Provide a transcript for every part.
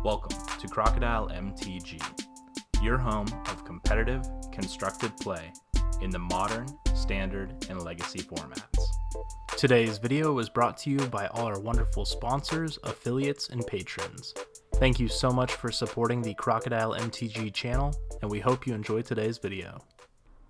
Welcome to Crocodile MTG, your home of competitive, constructed play in the modern, standard, and legacy formats. Today's video was brought to you by all our wonderful sponsors, affiliates, and patrons. Thank you so much for supporting the Crocodile MTG channel, and we hope you enjoy today's video.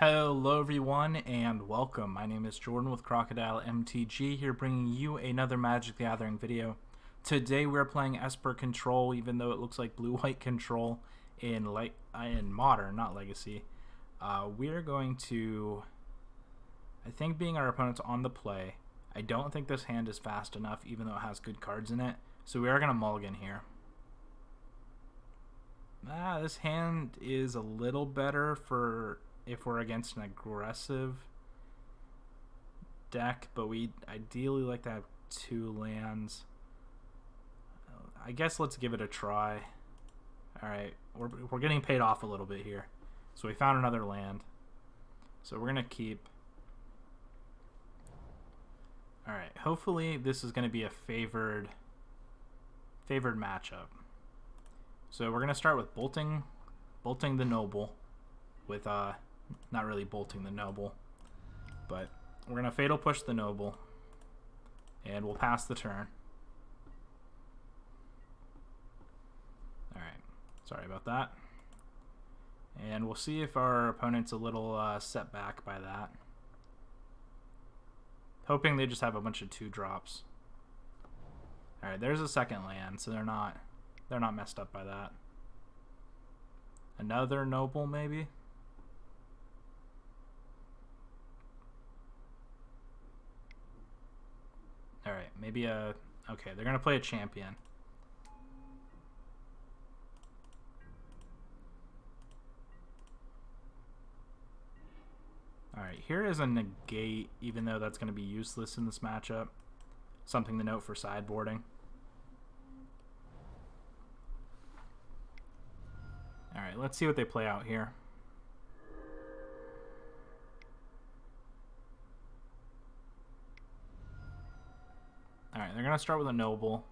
Hello everyone, and welcome. My name is Jordan with Crocodile MTG, here bringing you another Magic the Gathering video. Today we're playing Esper Control, even though it looks like blue-white control in modern, not legacy. We're going to, I think, being our opponent's on the play. I don't think this hand is fast enough, even though it has good cards in it. So we are going to mulligan here. This hand is a little better for if we're against an aggressive deck, but we ideally like to have 2 lands. I guess let's give it a try. Alright, we're getting paid off a little bit here. So we found another land. So we're going to keep. Alright, hopefully this is going to be a favored matchup. So we're going to start with bolting the Noble. With, not really bolting the Noble. But we're going to Fatal Push the Noble. And we'll pass the turn. Alright, sorry about that. And we'll see if our opponent's a little set back by that. Hoping they just have a bunch of 2-drops. Alright, there's a second land, so they're not messed up by that. Another Noble, maybe? Alright, maybe a... Okay, they're going to play a champion. Alright, here is a negate, even though that's going to be useless in this matchup. Something to note for sideboarding. Alright, let's see what they play out here. Alright, they're going to start with a Noble.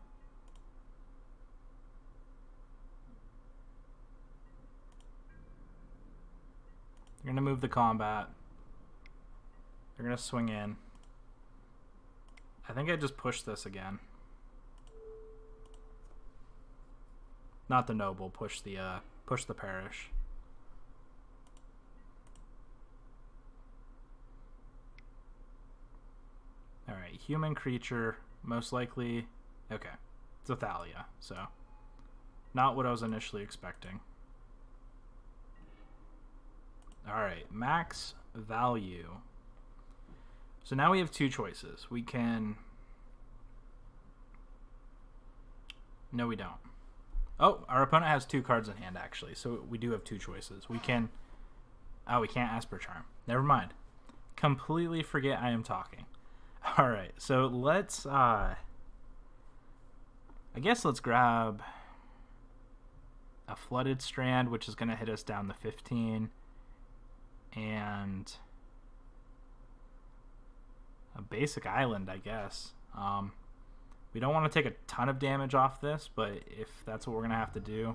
They're going to move the combat. They're going to swing in. I think I just pushed this again. Not the Noble, push the Parish. Alright, human creature, most likely. Okay, it's a Thalia, so not what I was initially expecting. Alright, max value. So now we have 2 choices. We can... No, we don't. Oh, our opponent has 2 cards in hand, actually. So we do have 2 choices. We can... Oh, we can't Esper Charm. Never mind. Completely forget I am talking. Alright, so let's... I guess let's grab a Flooded Strand, which is going to hit us down to 15. And... a basic island, I guess. We don't want to take a ton of damage off this, but if that's what we're going to have to do,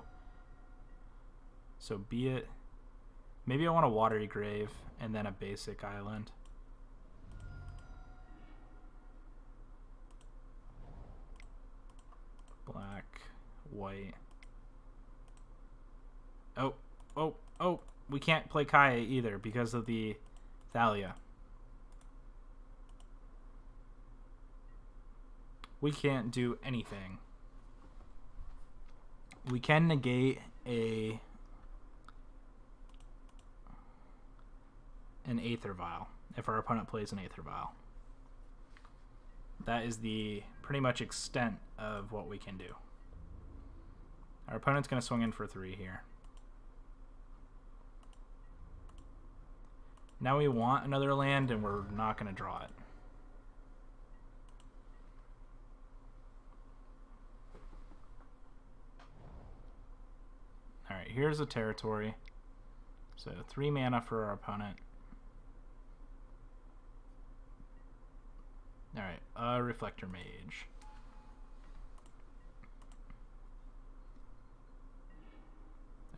so be it. Maybe I want a Watery Grave and then a basic island. Black, white. Oh, we can't play Kaya either because of the Thalia. We can't do anything. We can negate an Aether Vial if our opponent plays an Aether Vial. That is the pretty much extent of what we can do. Our opponent's going to swing in for 3 here. Now we want another land and we're not going to draw it. Alright, here's a territory. So 3 mana for our opponent. Alright, Reflector Mage.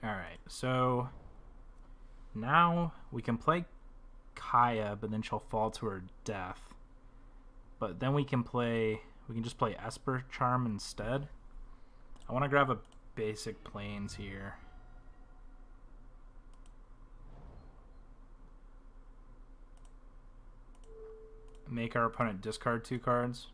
Alright, so now we can play Kaya, but then she'll fall to her death. But then we can just play Esper Charm instead. I want to grab a basic planes here. Make our opponent discard 2 cards.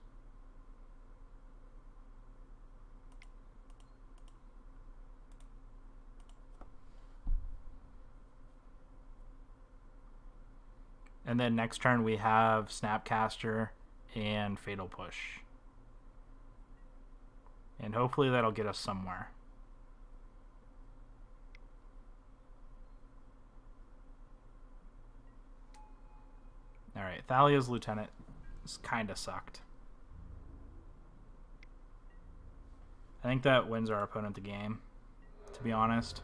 And then next turn we have Snapcaster and Fatal Push. And hopefully that'll get us somewhere. Alright, Thalia's Lieutenant kind of sucked. I think that wins our opponent the game, to be honest.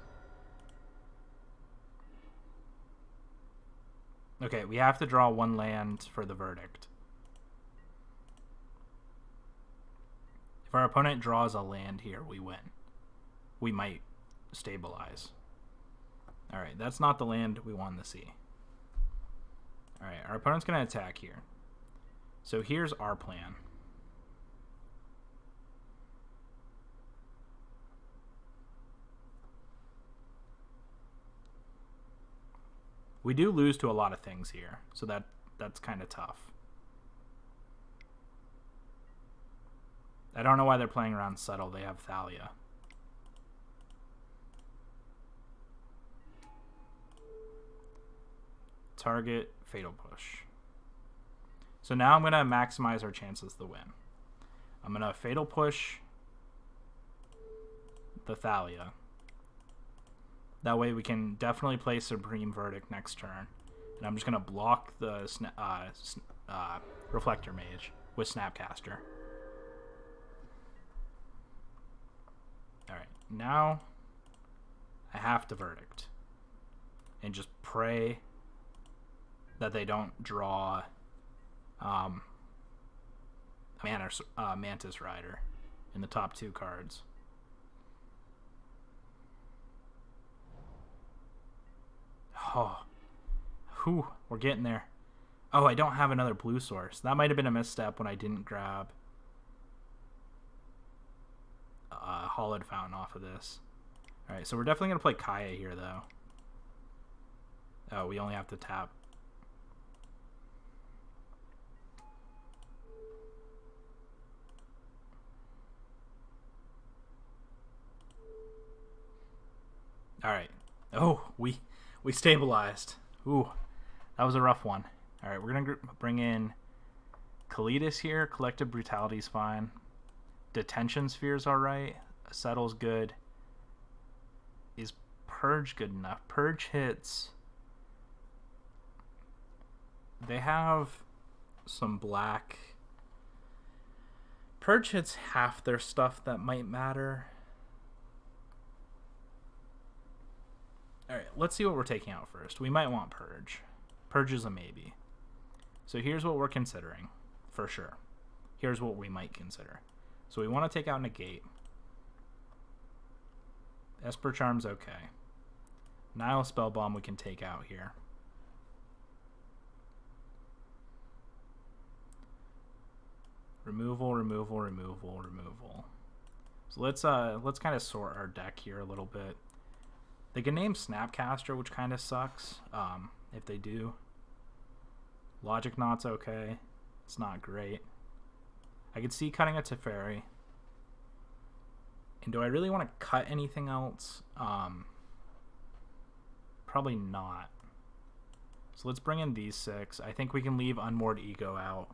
Okay, we have to draw 1 land for the verdict. If our opponent draws a land here, we win. We might stabilize. Alright, that's not the land we wanted to see. Alright, our opponent's going to attack here. So here's our plan. We do lose to a lot of things here, so that's kind of tough. I don't know why they're playing around subtle. They have Thalia. Target, Fatal Push. So now I'm going to maximize our chances to win. I'm going to Fatal Push the Thalia. That way we can definitely play Supreme Verdict next turn. And I'm just going to block the Reflector Mage with Snapcaster. Alright, now I have to Verdict. And just pray that they don't draw Mantis Rider in the top 2 cards. Oh, whew, we're getting there. Oh, I don't have another blue source. That might have been a misstep when I didn't grab Hollowed Fountain off of this. Alright, so we're definitely going to play Kaya here, though. Oh, we only have to tap. Alright. Oh, we stabilized. Ooh, that was a rough one. Alright, we're going to bring in Kalitas here. Collective Brutality's fine. Detention Sphere's alright. Settle's good. Is Purge good enough? Purge hits. They have some black. Purge hits half their stuff that might matter. Alright, let's see what we're taking out first. We might want Purge. Purge is a maybe. So here's what we're considering, for sure. Here's what we might consider. So we want to take out Negate. Esper Charm's okay. Nile Spellbomb we can take out here. Removal, removal, removal, removal. So let's kind of sort our deck here a little bit. They can name Snapcaster, which kind of sucks, if they do. Logic Knot's okay. It's not great. I could see cutting a Teferi. And do I really want to cut anything else? Probably not. So let's bring in these 6. I think we can leave Unmoored Ego out.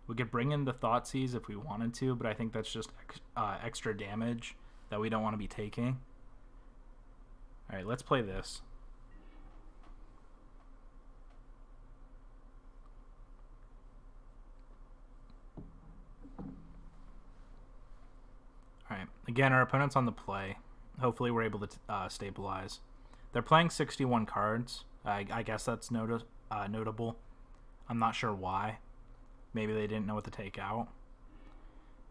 We could bring in the Thoughtseize if we wanted to, but I think that's just extra damage that we don't want to be taking. Alright, let's play this. Alright, again, our opponent's on the play. Hopefully we're able to stabilize. They're playing 61 cards. I guess that's notable. I'm not sure why. Maybe they didn't know what to take out.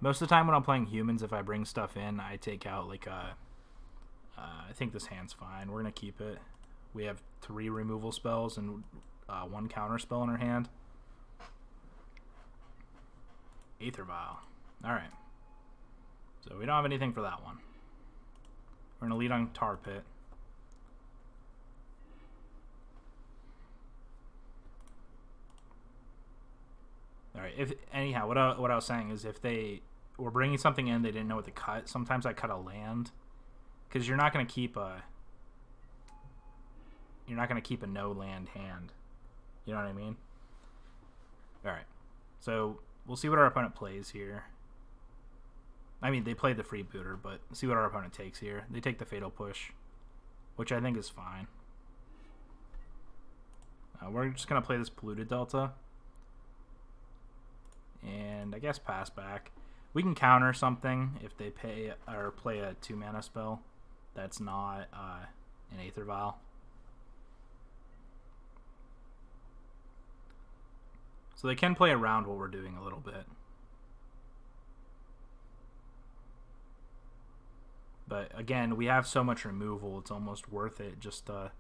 Most of the time when I'm playing humans, if I bring stuff in, I take out like a I think this hand's fine. We're going to keep it. We have 3 removal spells and 1 counter spell in our hand. Aether Vial. Alright. So we don't have anything for that one. We're going to lead on Tar Pit. Alright, anyhow, what I was saying is if they were bringing something in they didn't know what to cut, sometimes I cut a land. Because you're not going to keep a no land hand. You know what I mean? Alright. So we'll see what our opponent plays here. I mean, they played the Freebooter, but see what our opponent takes here. They take the Fatal Push, which I think is fine. We're just going to play this Polluted Delta. And I guess pass back. We can counter something if they pay or play a 2-mana spell that's not an Aether Vial. So they can play around what we're doing a little bit. But again, we have so much removal, it's almost worth it just to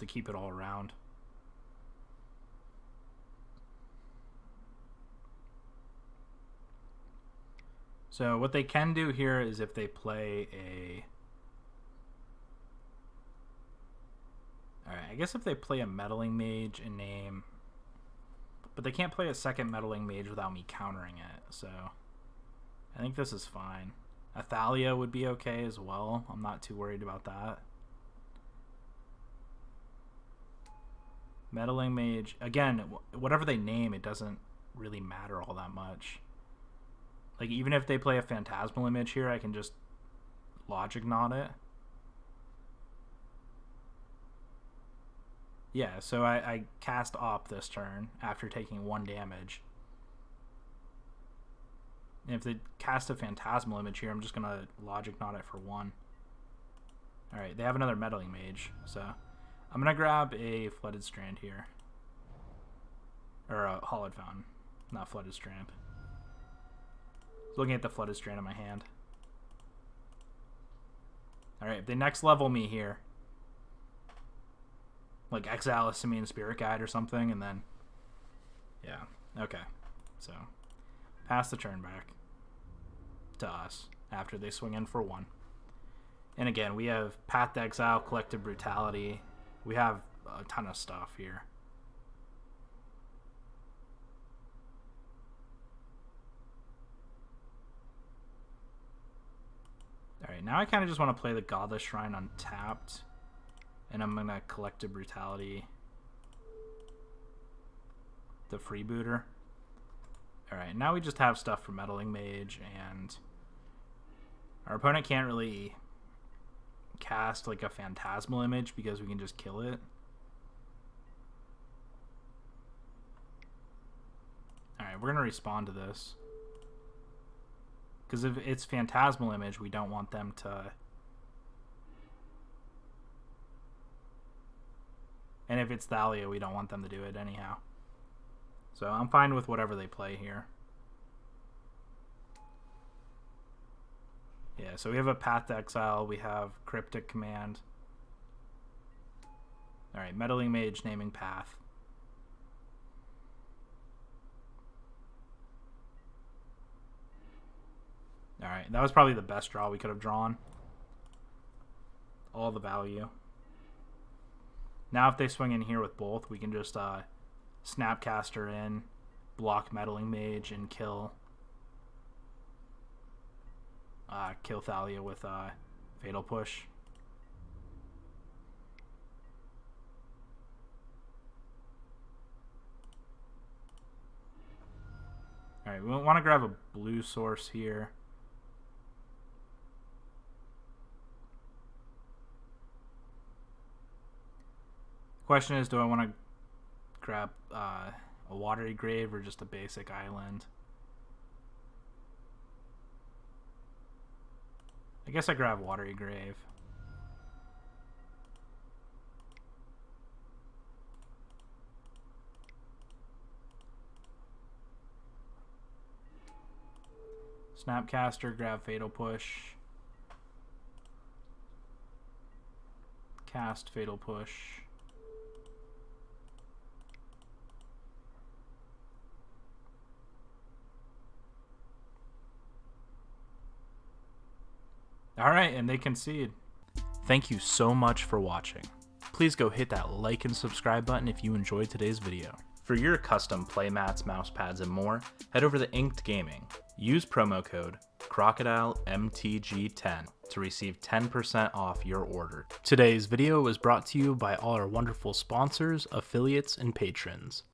keep it all around. So what they can do here is if they play a... Alright, I guess if they play a Meddling Mage and name... But they can't play a second Meddling Mage without me countering it, so... I think this is fine. Athalia would be okay as well. I'm not too worried about that. Meddling Mage... Again, whatever they name, it doesn't really matter all that much. Like, even if they play a Phantasmal Image here, I can just Logic Knot it. Yeah, so I cast Op this turn after taking 1 damage. And if they cast a Phantasmal Image here, I'm just going to Logic Knot it for 1. Alright, they have another Meddling Mage, so I'm going to grab a Flooded Strand here. Or a Hollowed Fountain, not Flooded Strand. Looking at the Flooded Strand in my hand. Alright, if they next level me here, like exile a Simian Spirit Guide or something, and then... Yeah, okay. So, pass the turn back to us after they swing in for 1. And again, we have Path to Exile, Collective Brutality. We have a ton of stuff here. Alright, now I kind of just want to play the Godless Shrine untapped. And I'm going to Collective Brutality the Freebooter. Alright, now we just have stuff for Meddling Mage, and our opponent can't really cast like a Phantasmal Image because we can just kill it. Alright, we're going to respond to this. Because if it's Phantasmal Image, we don't want them to... And if it's Thalia, we don't want them to do it anyhow. So I'm fine with whatever they play here. Yeah, so we have a Path to Exile. We have Cryptic Command. Alright, Meddling Mage naming Path. Alright, that was probably the best draw we could have drawn. All the value. Now if they swing in here with both, we can just Snapcaster in, block Meddling Mage, and kill Thalia with Fatal Push. Alright, we want to grab a blue source here. Question is, do I want to grab a Watery Grave or just a basic island? I guess I grab Watery Grave. Snapcaster, grab Fatal Push. cast Fatal Push. Alright, and they concede. Thank you so much for watching. Please go hit that like and subscribe button if you enjoyed today's video. For your custom playmats, mousepads, and more, head over to Inked Gaming. Use promo code crocodilemtg10 to receive 10% off your order. Today's video was brought to you by all our wonderful sponsors, affiliates, and patrons.